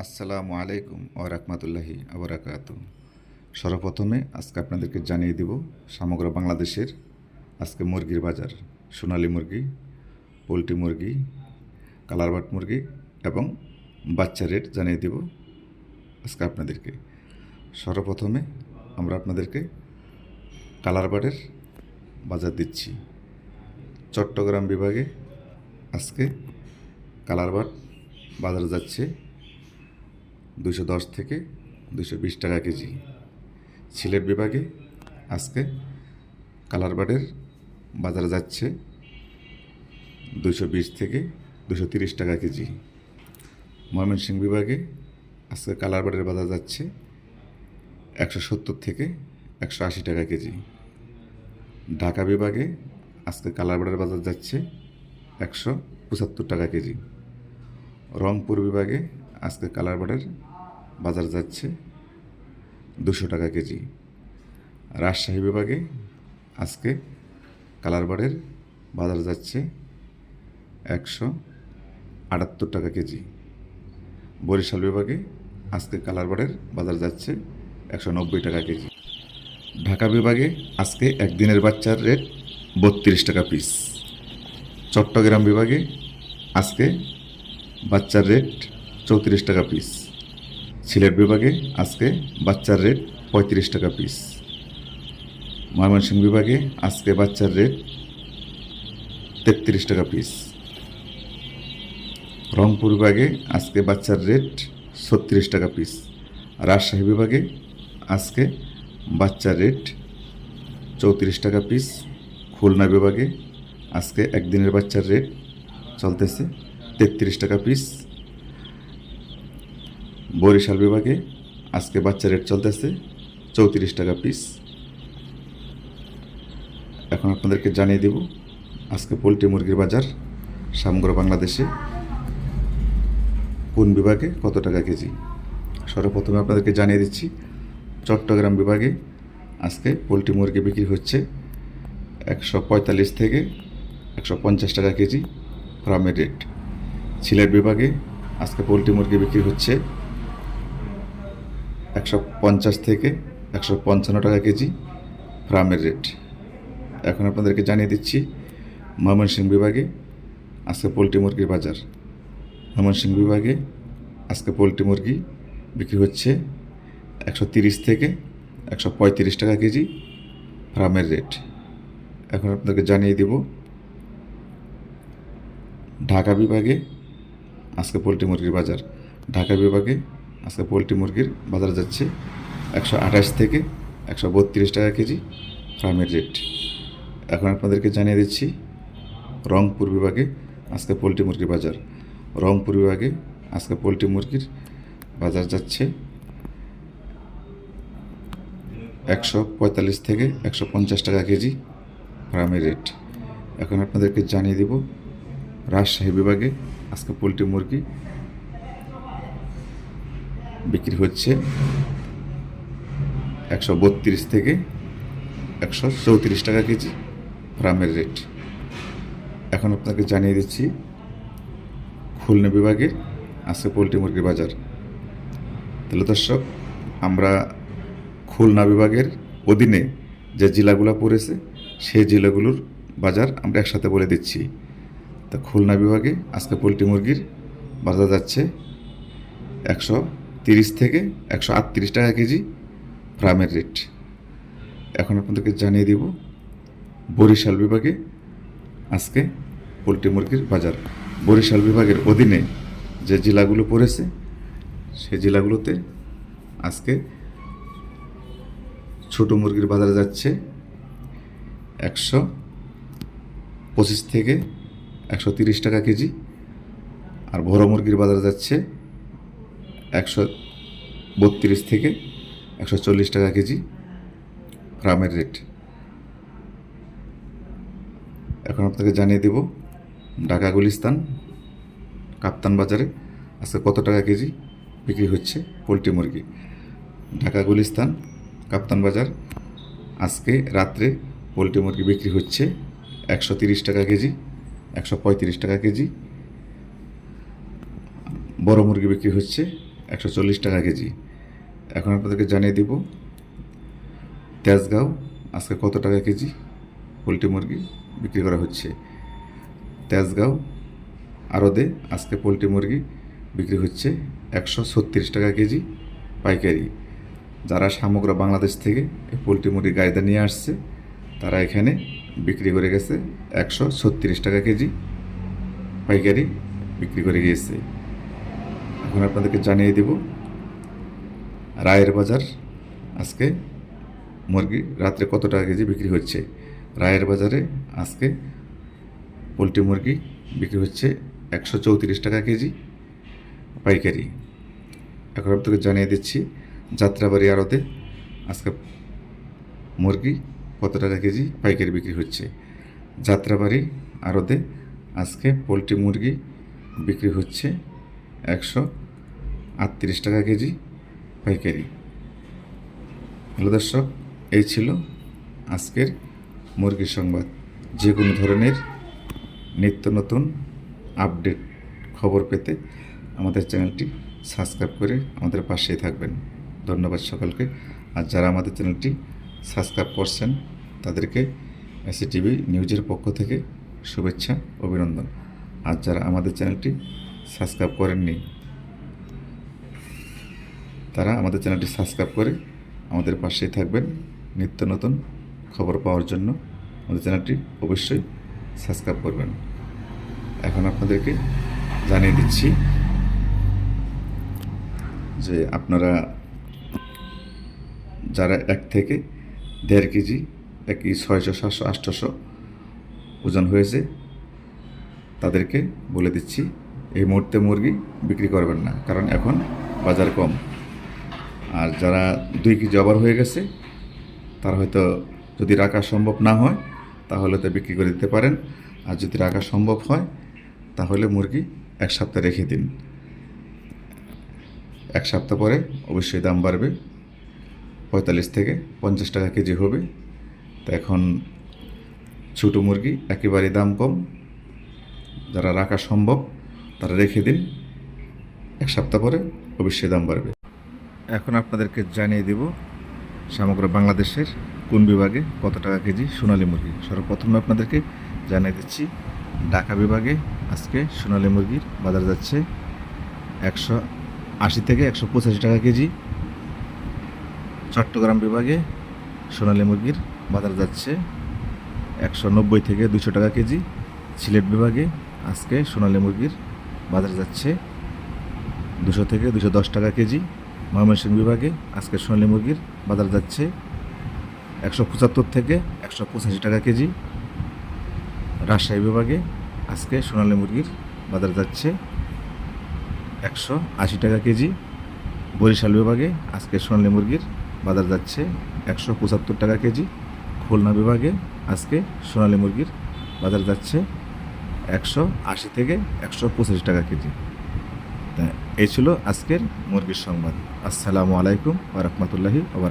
আসসালামু আলাইকুম ওয়া রাহমাতুল্লাহি ওয়া বারাকাতুহু। সর্বপ্রথমে আজকে আপনাদেরকে জানিয়ে দিব সমগ্র বাংলাদেশের আজকে মুরগির বাজার, সোনালী মুরগি, পোলট্রি মুরগি, কালারবাট মুরগি এবং বাচ্চা রেট জানিয়ে দিব আজকে আপনাদেরকে। সর্বপ্রথমে আমরা আপনাদেরকে কালারবাটের বাজার দিচ্ছি। চট্টগ্রাম বিভাগে আজকে কালারবাট বাজার যাচ্ছে 210 থেকে 220 টাকা কেজি। সিলেট বিভাগে আজকে কালারবাটের বাজার যাচ্ছে 220 থেকে 230 টাকা কেজি। ময়মনসিংহ বিভাগে আজকে কালারবাটের বাজার যাচ্ছে 170 থেকে 180 টাকা কেজি। ঢাকা বিভাগে আজকে কালারবাটের বাজার যাচ্ছে 175 টাকা কেজি। রংপুর বিভাগে আজকে কালারবাটের বাজার যাচ্ছে 200 টাকা কেজি। রাজশাহী বিভাগে আজকে কালারবাটের বাজার যাচ্ছে 178 টাকা কেজি। বরিশাল বিভাগে আজকে কালারবাটের বাজার যাচ্ছে 190 টাকা কেজি। ঢাকা বিভাগে আজকে একদিনের বাচ্চার রেট 32 টাকা পিস। চট্টগ্রাম বিভাগে আজকে বাচ্চার রেট 34 টাকা পিস। সিলেট বিভাগে আজকে বাচ্চার রেট 35 টাকা পিস। ময়মনসিংহ বিভাগে আজকে বাচ্চার রেট 33 টাকা পিস। রংপুর বিভাগে আজকে বাচ্চার রেট 36 টাকা পিস। রাজশাহী বিভাগে আজকে বাচ্চার রেট 34 টাকা পিস। খুলনা বিভাগে আজকে একদিনের বাচ্চার রেট চলতেছে 33 টাকা পিস। বরিশাল বিভাগে আজকে বাচ্চার রেট চলতেছে 34 টাকা পিস। এখন আপনাদেরকে জানিয়ে দেব আজকে পোলট্রি মুরগির বাজার সমগ্র বাংলাদেশে কোন বিভাগে কত টাকা কেজি। সর্বপ্রথমে আপনাদেরকে জানিয়ে দিচ্ছি চট্টগ্রাম বিভাগে আজকে পোলট্রি মুরগি বিক্রি হচ্ছে 145 থেকে 150 টাকা কেজি ফার্মের রেট। সিলেট বিভাগে আজকে পোলট্রি মুরগি বিক্রি হচ্ছে 150 থেকে 155 টাকা কেজি ফার্মের রেট। এখন আপনাদেরকে জানিয়ে দিচ্ছি ময়মনসিংহ বিভাগে আজকে পোলট্রি মুরগির বাজার। ময়মনসিংহ বিভাগে আজকে পোলট্রি মুরগি বিক্রি হচ্ছে 130 থেকে 135 টাকা কেজি ফার্মের রেট। এখন আপনাদেরকে জানিয়ে দেব ঢাকা বিভাগে আজকে পোলট্রি মুরগির বাজার। ঢাকা বিভাগে আজকে পোলট্রি মুরগির বাজার যাচ্ছে 128 থেকে 132 টাকা কেজি ফার্মের রেট। এখন আপনাদেরকে জানিয়ে দিচ্ছি রংপুর বিভাগে আজকে পোলট্রি মুরগির বাজার। রংপুর বিভাগে আজকে পোলট্রি মুরগির বাজার যাচ্ছে 145 থেকে 150 টাকা কেজি ফার্মের রেট। এখন আপনাদেরকে জানিয়ে দেব রাজশাহী বিভাগে আজকে পোলট্রি মুরগি বিক্রি হচ্ছে 132 থেকে 134 টাকা কেজি ফার্মের রেট। এখন আপনাকে জানিয়ে দিচ্ছি খুলনা বিভাগে আজকে পোলট্রি মুরগির বাজার। তাহলে দর্শক, আমরা খুলনা বিভাগের অধীনে যে জেলাগুলো পড়েছে সেই জেলাগুলোর বাজার আমরা একসাথে বলে দিচ্ছি। তা খুলনা বিভাগে আজকে পোলট্রি মুরগির বাজার যাচ্ছে 130 থেকে 138 টাকা কেজি ফার্মের রেট। এখন আপনাদেরকে জানিয়ে দেব বরিশাল বিভাগে আজকে পোলট্রি মুরগির বাজার। বরিশাল বিভাগের অধীনে যে জেলাগুলো পড়েছে সেই জেলাগুলোতে আজকে ছোট মুরগির বাজার যাচ্ছে 125 থেকে 130 টাকা কেজি। আর বড় মুরগির বাজার যাচ্ছে 132 থেকে 140 টাকা কেজি ফার্মের রেট। এখন আপনাকে জানিয়ে দেব ঢাকা গুলিস্তান কাপ্তান বাজারে আজকে কত টাকা কেজি বিক্রি হচ্ছে পোলট্রি মুরগি। ঢাকা গুলিস্তান কাপ্তান বাজার আজকে রাত্রে পোলট্রি মুরগি বিক্রি হচ্ছে 130 টাকা কেজি, 135 টাকা কেজি। বড় মুরগি বিক্রি হচ্ছে 140 টাকা কেজি। এখন আপনাদেরকে জানিয়ে দিব তেজগাঁও আজকে কত টাকা কেজি পোলট্রি মুরগি বিক্রি করা হচ্ছে। তেজগাঁও আড়তে আজকে পোলট্রি মুরগি বিক্রি হচ্ছে 136 টাকা কেজি পাইকারি। যারা সমগ্র বাংলাদেশ থেকে এই পোলট্রি মুরগি গাড়িতে নিয়ে আসছে তারা এখানে বিক্রি করে গেছে 136 টাকা কেজি পাইকারি বিক্রি করে গিয়েছে। এখন আপনাদেরকে জানিয়ে দেব রায়ের বাজার আজকে মুরগি রাত্রে কত টাকা কেজি বিক্রি হচ্ছে। রায়ের বাজারে আজকে পোলট্রি মুরগি বিক্রি হচ্ছে 134 টাকা কেজি পাইকারি। এখন আপনাদেরকে জানিয়ে দিচ্ছি যাত্রাবাড়ি আড়তে আজকে মুরগি কত টাকা কেজি পাইকারি বিক্রি হচ্ছে। যাত্রাবাড়ি আড়তে আজকে পোলট্রি মুরগি বিক্রি হচ্ছে 138 টাকা কেজি পাইকারি। হ্যালো দর্শক, এই ছিল আজকের মুরগির সংবাদ। যে কোনো ধরনের নিত্য নতুন আপডেট খবর পেতে আমাদের চ্যানেলটি সাবস্ক্রাইব করে আমাদের পাশেই থাকবেন। ধন্যবাদ সকলকে। আর যারা আমাদের চ্যানেলটি সাবস্ক্রাইব করছেন তাদেরকে এসিটিভি নিউজের পক্ষ থেকে শুভেচ্ছা অভিনন্দন। আর যারা আমাদের চ্যানেলটি সাবস্ক্রাইব করেননি তারা আমাদের চ্যানেলটি সাবস্ক্রাইব করে আমাদের পাশেই থাকবেন। নিত্য নতুন খবর পাওয়ার জন্য আমাদের চ্যানেলটি অবশ্যই সাবস্ক্রাইব করবেন। এখন আপনাদেরকে জানিয়ে দিচ্ছি যে আপনারা যারা 1 থেকে 1.5 কেজি 600, 700, 800 ওজন হয়েছে তাদেরকে বলে দিচ্ছি এই মুহূর্তে মুরগি বিক্রি করবেন না, কারণ এখন বাজার কম। আর যারা 2 কেজি ওভার হয়ে গেছে তারা হয়তো যদি রাখা সম্ভব না হয় তাহলে তো বিক্রি করে দিতে পারেন। আর যদি রাখা সম্ভব হয় তাহলে মুরগি 1 সপ্তাহ রেখে দিন। 1 সপ্তাহ পরে অবশ্যই দাম বাড়বে, 45 থেকে 50 টাকা কেজি হবে। তো এখন ছোটো মুরগি একেবারে দাম কম, যারা রাখা সম্ভব তারা রেখে দিন, 1 সপ্তাহ পরে অবশ্যই দাম বাড়বে। এখন আপনাদেরকে জানিয়ে দেব সমগ্র বাংলাদেশের কোন বিভাগে কত টাকা কেজি সোনালী মুরগি। সর্বপ্রথমে আপনাদেরকে জানিয়ে দিচ্ছি ঢাকা বিভাগে আজকে সোনালী মুরগির বাজার যাচ্ছে 180 থেকে 185 টাকা কেজি। চট্টগ্রাম বিভাগে সোনালী মুরগির বাজার যাচ্ছে 190 থেকে 200 টাকা কেজি। সিলেট বিভাগে আজকে সোনালী মুরগির বাজার যাচ্ছে 200 থেকে 210 টাকা কেজি। ময়মনসিংহ বিভাগে আজকে সোনালী মুরগির বাজার যাচ্ছে 175 থেকে 185 টাকা কেজি। রাজশাহী বিভাগে আজকে সোনালী মুরগির বাজার যাচ্ছে 180 টাকা কেজি। বরিশাল বিভাগে আজকে সোনালী মুরগির বাজার যাচ্ছে 175 টাকা কেজি। খুলনা বিভাগে আজকে সোনালী মুরগির বাজার যাচ্ছে 180 থেকে 185 টাকা কেজি। এই ছিল আজকের মুরগির সংবাদ। আসসালামু আলাইকুম ওয়া রাহমাতুল্লাহি ওয়া বারাকাতুহু।